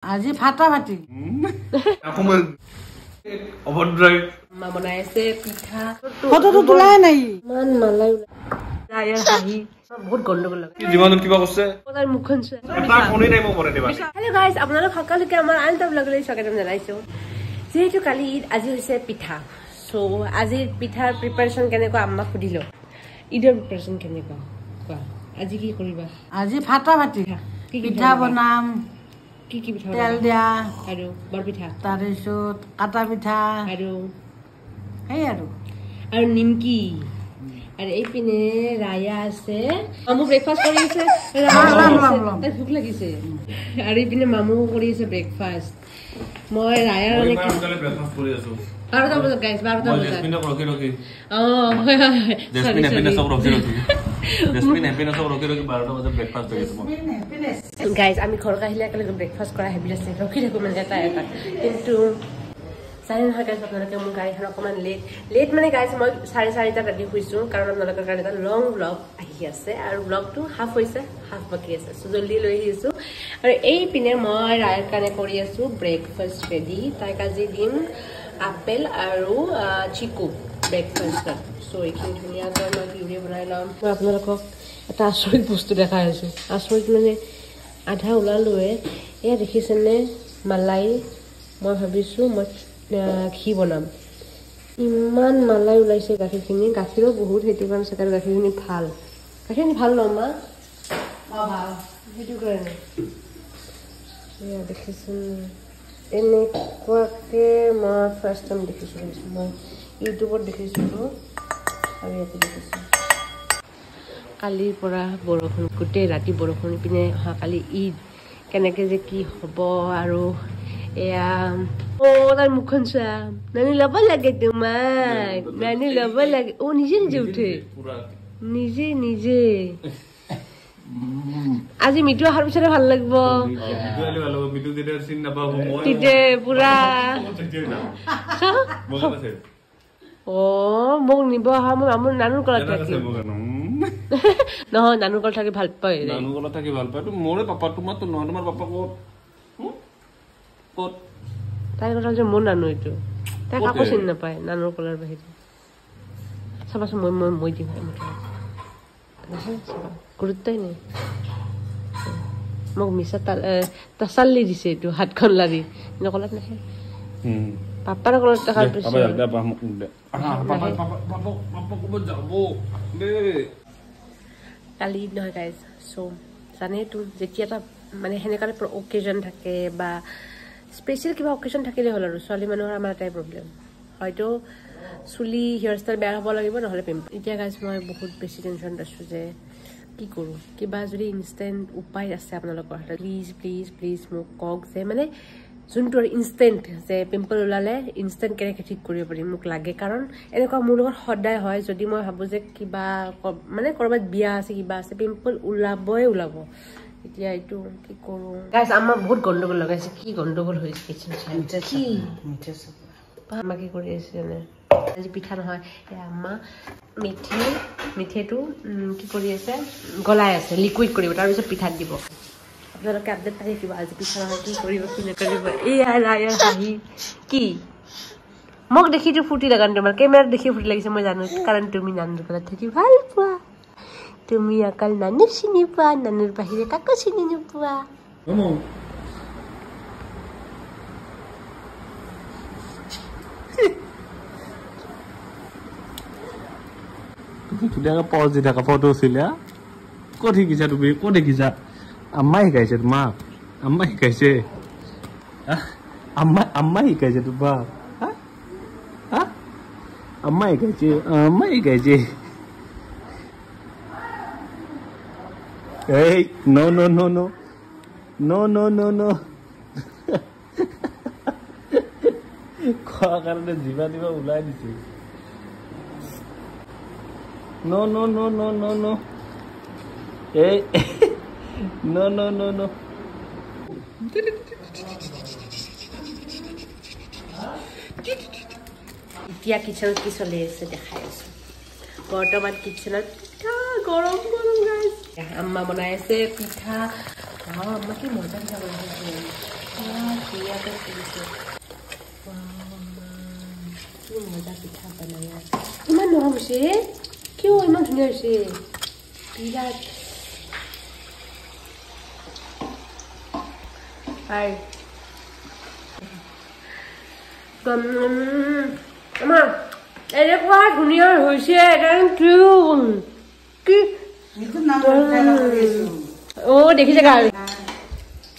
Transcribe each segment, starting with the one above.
আজি ফাটা ফাটি অভদ্ৰাই মা বনাইছে পিঠা ফটোটো তোলাই নাই মান মালাই আয়াৰ হাঁহি বহুত গণ্ডগোল লাগে কি জীৱনত কিবা কৈছে তাৰ মুখখন এটা কোনে নাই মই কৰে দিবা হেল্ল' গাইজ আপোনালোক সকলোকে আমাৰ আন এটা ব্লগলৈ স্বাগতম জনাইছো যেহেতু কালি ঈদ আজি হৈছে পিঠা সো আজিৰ পিঠাৰ প্ৰিপাৰেশ্যন কেনেকুৱা আম্মাক সুধিলো ঈদৰ প্ৰিপাৰেশ্যন কেনেকুৱা কোৱা আজি কি কৰিবা আজি ফাটা ফাটি পিঠা বনাম কি কি পিঠা তেল দিয়া আৰু বৰ পিঠা তাৰপিছত কাটা পিঠা আৰু সেই আৰু নিমকি আৰু এই পিনে ৰায়া আছে মামু ব্ৰেকফাষ্ট কৰি আছে ভোক লাগিছে আৰু এই পিনে মামু কৰি আছে ব্ৰেকফাষ্ট মই ৰায়াৰ মানে ব্ৰেকফাষ্ট কৰি আছো 12টা বজাত গাইজ 12টা বজাত জেসমিনক ৰখি ৰখি হয় জেসমিন হেপিনেছ সব ৰখি ৰখি জেসমিন হেপিনেছ সব ৰখি ৰখি 12টা বজাত ব্ৰেকফাষ্ট কৰি আছো গাইজ আমি ঘৰত আহিলে একেলগে ব্ৰেকফাষ্ট কৰা হেবিট আছে ৰখি থাকো মানে এটা কিন্তু চাই নহয় গাইজ আপোনালোকে মোৰ গাড়ীখন অকণমান লেট মানে গাইজ মই 4:30টাত ৰাতি শুইছোঁ কাৰণ আপোনালোকৰ কাৰণে এটা লং ব্লগ আহি আছে আৰু ব্লগটো হাফ হৈছে হাফ বাকী আছে চ' জল্দি লৈ আহিছোঁ আৰু এই পিনে মই ৰায়ৰ কাৰণে কৰি আছোঁ ব্ৰেকফাষ্ট ৰেডি তাইক আজি দিম আপেল আৰু চিকু ব্ৰেকফাষ্টত চ' এইখিনি ধুনীয়াকৈ মই পিউৰি বনাই ল'ম মই আপোনালোকক এটা আচৰিত বস্তু দেখাই আছোঁ আচৰিত মানে আধা ওলালোৱে এয়া দেখিছেনে মালাই মই ভাবিছোঁ মই ঘি বনাম ইমান মালাই ওলাইছে গাখীৰখিনি গাখীৰো বহুত সেইটো কাৰণে চাগে গাখীৰখিনি ভাল ন মা ভাল সেইটো কাৰণে এয়া দেখিছোঁ এনেকুৱাকৈ মই ফাৰ্ষ্ট টাইম দেখিছোঁ মই ইউটিউবত দেখিছিলোঁ আৰু ইয়াতে দেখিছোঁ কালিৰ পৰা বৰষুণ গোটেই ৰাতি বৰষুণ পিনে অহাকালি ঈদ কেনেকৈ যে কি হ'ব আৰু এয়া তাৰ মুখখন চোৱা নানি ল'ব লাগে তোমাক নানি ল'ব লাগে নিজে উঠে নিজে আজি মিঠু অহাৰ পিছতে ভাল লাগিব পুৰা মোক নিব অহা মই মোৰ নানুৰ কলত থাকিম নহয় নানুৰ কলত থাকি ভাল পায় মোৰে পাপা তোমাৰতো নহয় তোমাৰ পাপা ক'ত তাইৰ কথা যে মোৰ নানু এইটো তাই কাকো চিনি নাপায় নানুৰ কলৰ বাহিৰে চাবাচোন মই দিম গুৰুত্বই নাই মোক মিছা তাচাল্লি দিছে এইটো হাতখন লাৰি কলত নাহে পাপাৰ কলত দেখাৰ পিছত কালি নহয় গাইজ চ' জানেতো যেতিয়া এটা মানে সেনেকুৱা অকেজন থাকে বা স্পেচিয়েল কিবা অকেজন থাকিলে হ'ল আৰু ছোৱালী মানুহৰ আমাৰ এটাই প্ৰব্লেম হয়তো চুলি হেয়াৰ ষ্টাইল বেয়া হ'ব লাগিব নহ'লে পিম্পল এতিয়া গাইজ মই বহুত বেছি টেনশ্যনত আছোঁ যে কি কৰোঁ কিবা যদি ইনষ্টেণ্ট উপায় আছে আপোনালোকৰ হাতত প্লিজ মোক কওক যে মানে যোনটো আৰু ইনষ্টেণ্ট যে পিম্পল ওলালে ইনষ্টেণ্ট কেনেকৈ ঠিক কৰিব পাৰিম মোক লাগে কাৰণ এনেকুৱা মোৰ লগত সদায় হয় যদি মই ভাবোঁ যে কিবা মানে ক'ৰবাত বিয়া আছে কিবা আছে পিম্পল ওলাব এতিয়া এইটো কি কৰোঁ গাইজ আমাৰ বহুত গণ্ডগোল লগাইছে কি গণ্ডগোল হৈছে কিচেন কি আম্মা কি কৰি আছে জানে আজি পিঠা নহয় আম্মা মিঠেটো কি কৰি আছে গলাই আছে লিকুইড কৰিব তাৰপিছত পিঠাত দিব আপোনালোকে আপডেট পাই থাকিব আজি পিঠা নহয় কি কৰিব কি নকৰিব এয়া ৰায়াৰ হাঁহি কি মোক দেখিতো ফূৰ্তি লগা নাই তোমাৰ কেমেৰাত দেখি ফূৰ্তি লাগিছে মই জানো কাৰণ তুমি নানুৰ ঘৰত থাকি ভাল পোৱা তুমি অকল নানুক চিনি পোৱা নানুৰ বাহিৰে কাকো চিনি নোপোৱা ধুনীয়াকৈ পজ দি থাকা ফটো উঠিলে ক'ত শিকিছা তুমি ক'ত দেখিছা আম্মাই শিকাইছে তোমাক আম্মাই শিকাইছে আম্মাই শিকাইছে তোমাক আম্মাই শিকাইছে এই ন খোৱাৰ কাৰণে জিভা ওলাই দিছে No. Hey. No. এতিয়া কিচেনত কি চলি আছে দেখাই আছো বৰ্তমান কিচেনত পিঠা গৰম গাইজ আম্মা বনাই আছে পিঠা আম্মা কি মজা পিঠা বনাইছে মজা পিঠা বনাই ইমান নৰম হৈছে কিয় ইমান ধুনীয়া হৈছে বিৰাট Hi. Ama, ini kuah dunia hujan dan tuh. Itu nama itu. Oh, dekhi sekali.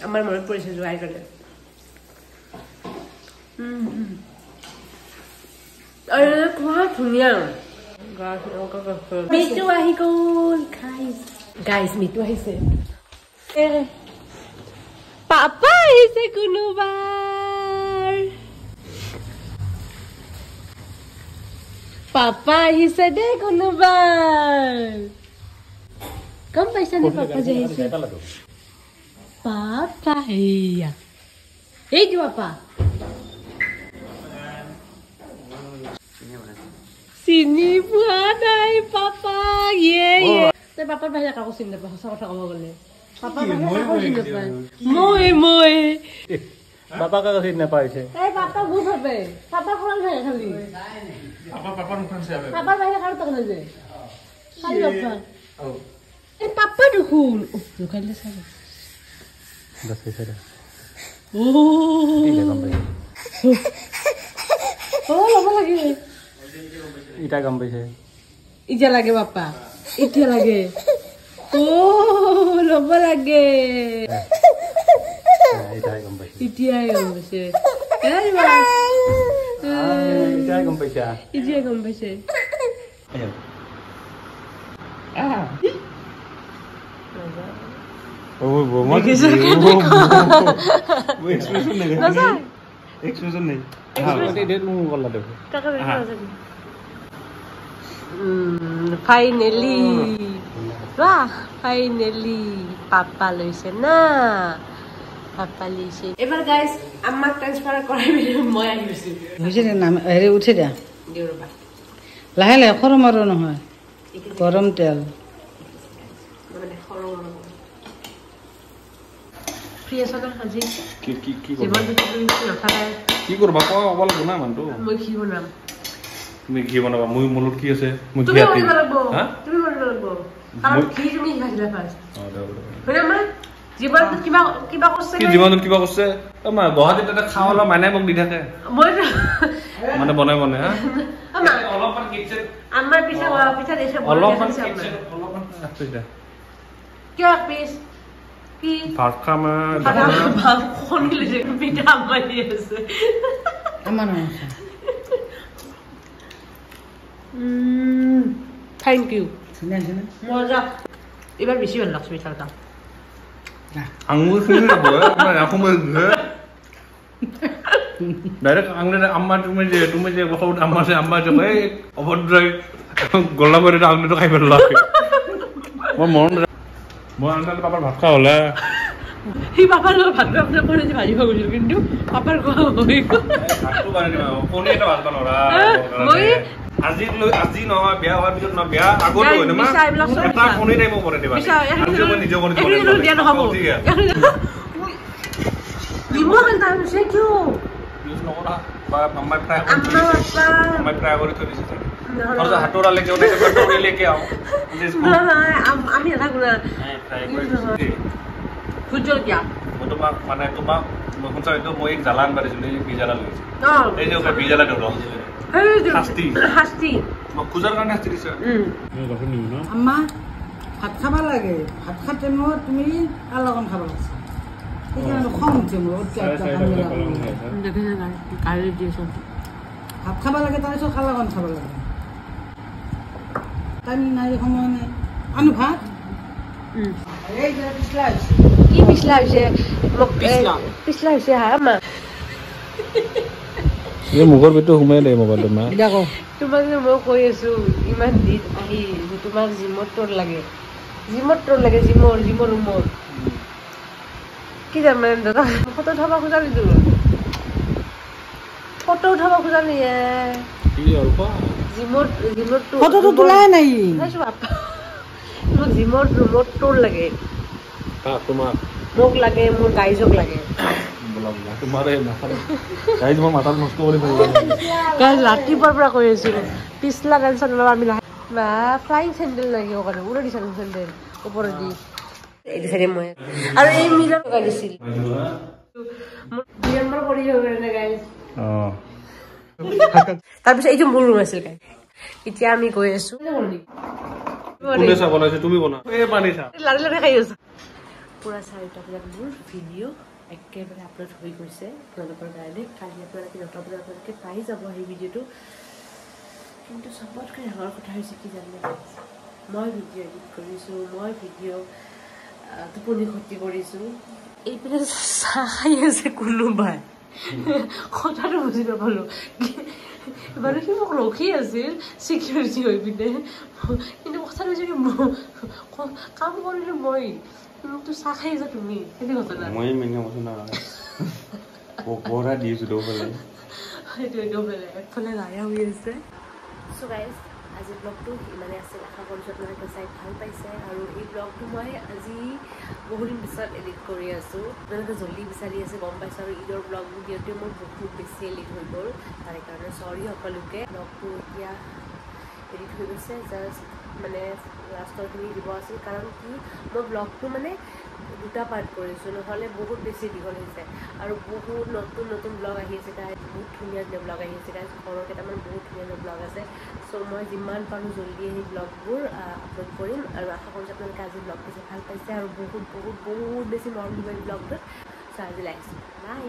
Amar mau polisi jual kan. Ini kuah dunia. Mitu ahi kol, guys, mitu ahi se. Papa ise kunubar. Papa ise de kunubar. Kamu paisa nih papa jahise. Papa iya. Hey papa. Sini buanai papa. Ye. Tapi papa banyak aku sini deh, sama kamu boleh. Papa moi Papa ka kasi na paise. Eh papa bu bhabe. Papa koran bhai khali. Papa nukan siya. Papa bhai khali tak na je. Khali papa. Oh. Eh papa dukhun. Dukan le sab. Das paisa da. Oh. Ile gambai. Oh lama lagi. Ita gambai se. Ija lage papa. Itia lage. Oh, lama lagi. Ita gambai. Itia gambai se. Eh mas. Ita gambai se. Itia gambai se. Ayo. Oh, bomo. Expression nahi. Expression nahi. Expression date mu bolla dekho. Finally. Wah, finally papa loise na. Papa loise. Ebar guys, amma transfer korai bile moi ahisu. হৈছে নে নাম হেৰি উঠি দিয়া Diuruba. লাহে লাহে খৰম আৰু নহয় গৰম তেল Mane khoro. Free আছে না আজি? কি জীবন তুমি নাথাকে। কি করবা কও অবল গুনা মানটো মই কি বনাম? তুমি কি বনাবা মই মলত কি আছে মই তুমি কি বনাব লাগব। হা তুমি বনাব লাগব। কাৰণ কি তুমি খাইলা ফাৰ্ষ্ট। অ দাও হয়না মা? জীবন কিবা কৰছে কি জীবনত কিবা কৰছে আমা গুৱাহাটীত এটা খাওলা মানে মোক দি থাকে মই মানে বনাই বনে হা আমা অলপমান কিচেন আমাৰ পিছা দেছে অলপমান কিচেন অলপমান আছে দা কিয় পিছ কি ভাত খামা ভাল খনিলে যে পিঠা মাৰি আছে আমাৰ নহয় থ্যাংক ইউ শুনে আছে না মজা এবার বেশি ভালো লাগছে পিঠাটা আঙুল শুনি না বয় আমরা এখন ডাইরেক্ট আঙুলে আম্মা তুমি যে বহুত আম্মা যে কই অভদ্রই গলা করে আঙুলটো খাই পেলা মই মন মই আনকাল পাপাৰ ভাত খোৱা হলে এই পাপাৰ লগত ভাত খোৱা পৰে যে ভাজি গৈছিল কিন্তু পাপাৰ খোৱা হৈ ভাতটো বানি কোনে এটা ভাত বনৰা মই আজি নহয় বিয়া হোৱাৰ পিছত নহয় বিয়া আগত হয় না এটা কোনে টাইম পৰে দিবা আজি মই নিজে কোনে দিয়া নহব ইমান টাইম আছে কিয় ইউজ নকৰা বা আম্মা ট্ৰাই কৰি থৈ দিছে और हटोरा लेके उन्हें कटोरे लेके आओ ना আমি এটা গুনা ট্ৰাই কৰি ফুজল কি মই তোমাক মানে তোমাক মই কোনটা এইটো মই এক জালান বাৰিছিলো এই বিজালা লৈছে এই যে ওকে বিজালা দিলো হাস্তি মই খুজাৰ কাৰণে হাস্তি দিছে আম্মা ভাত খাব লাগে ভাত খাতে মই তুমি আলগন খাব লাগে সেইকাৰণে খং উঠে মোৰ ভাত খাব লাগে তাৰপিছত আলগন খাব লাগে টাইম নাই সময় নাই আনো ভাত এই যে পিছলা হৈছে কি পিছলা হৈছে পিছলা হৈছে হা মা এই মুখৰ ভিতৰত সোমাই দে মোবাইলটো মা দেখো তোমাক মই কৈ আছো ইমান দিন আহি তোমাক জিমত তোৰ লাগে জিমৰ ৰুমৰ কি জানে দাদা ফটো উঠাব খোজালি কি অল্প জিমত ফটোটো তোলাই নাই চাইছো বাপা মোক জিমত ৰুমত তোৰ লাগে তোমাক মোক লাগে মোৰ গাইজক লাগে বনাম না তোমাৰ এই নাখালে গাইজ মই মাথাত নষ্ট কৰি পেলাম গাইজ ৰাতিপুৱাৰ পৰা কৈ আছো পিছলা টেনচন ল'ব আমি বা ফ্লাইং চেণ্ডেল লাগিব কাৰণে উৰা দিছে চেণ্ডেল ওপৰত দি এইটো চাগে মই আৰু এই মিলৰ লগাই দিছিল মোৰ বিয়াৰ কৰি যাব কাৰণে গাইজ তাৰপিছত এইটো মোৰ ৰুম আছিল গাইজ এতিয়া আমি গৈ আছো কোনে চাব লাগে তুমি বনা এই পানী চা লাৰি লাৰি খাই আছো পুৰা 4টা বজাত মোৰ ভিডিঅ' একেবাৰে আপলোড হৈ গৈছে আপোনালোকৰ কাৰণে কালি আপোনালোকে 9টা বজাত আপোনালোকে পাই যাব সেই ভিডিঅ'টো কিন্তু চবতকৈ ডাঙৰ কথা হৈছে কি জানে মই ভিডিঅ' এডিট কৰিছোঁ মই ভিডিঅ' টোপনি ক্ষতি কৰিছোঁ এইপিনে চাহ খাই আছে কোনোবাই কথাটো বুজি নাপালোঁ মানে সি মোক ৰখি আছিল চিকিউৰিটি হৈ পিনে কিন্তু কথাটো হৈছে কি কাম কৰিলোঁ মই মোকতো চাহ খাই আছা তুমি সেইটো ঘটনা মই মেইন কৈছোঁ না পকৰা দিছোঁ দুফালে সেইটো বেলেগ একফালে লায়া হৈ আছে চ' গাইজ আজি ব্লগটো ইমানে আছিল আশা কৰিছোঁ আপোনালোকে চাই ভাল পাইছে আৰু এই ব্লগটো মই আজি বহুত দিন পিছত এডিট কৰি আছোঁ আপোনালোকে জল্দি বিচাৰি আছে গম পাইছোঁ আৰু ঈদৰ ব্লগবোৰ দিওঁতে মোৰ বহুত বেছি এডিট হৈ গ'ল তাৰে কাৰণে চৰি সকলোকে ব্লগটো এতিয়া এডিট হৈ গৈছে জাষ্ট মানে লাষ্টৰখিনি দিব আছিল কাৰণ কি মই ব্লগটো মানে 2টা পাৰ্ট কৰিছোঁ নহ'লে বহুত বেছি দীঘল হৈছে আৰু বহুত নতুন নতুন ব্লগ আহি আছে গাইজ বহুত ধুনীয়া ধুনীয়া ব্লগ আহি আছে গাইজ ঘৰৰ কেইটামান বহুত ধুনীয়া ধুনীয়া ব্লগ আছে চ' মই যিমান পাৰোঁ জল্দি সেই ব্লগবোৰ আপলোড কৰিম আৰু আশা কৰিছোঁ আপোনালোকে আজি ব্লগটো চাই ভাল পাইছে আৰু বহুত বহুত বহুত বেছি মৰম দিব এই ব্লগটোত চ' আজি লাগিছে বাই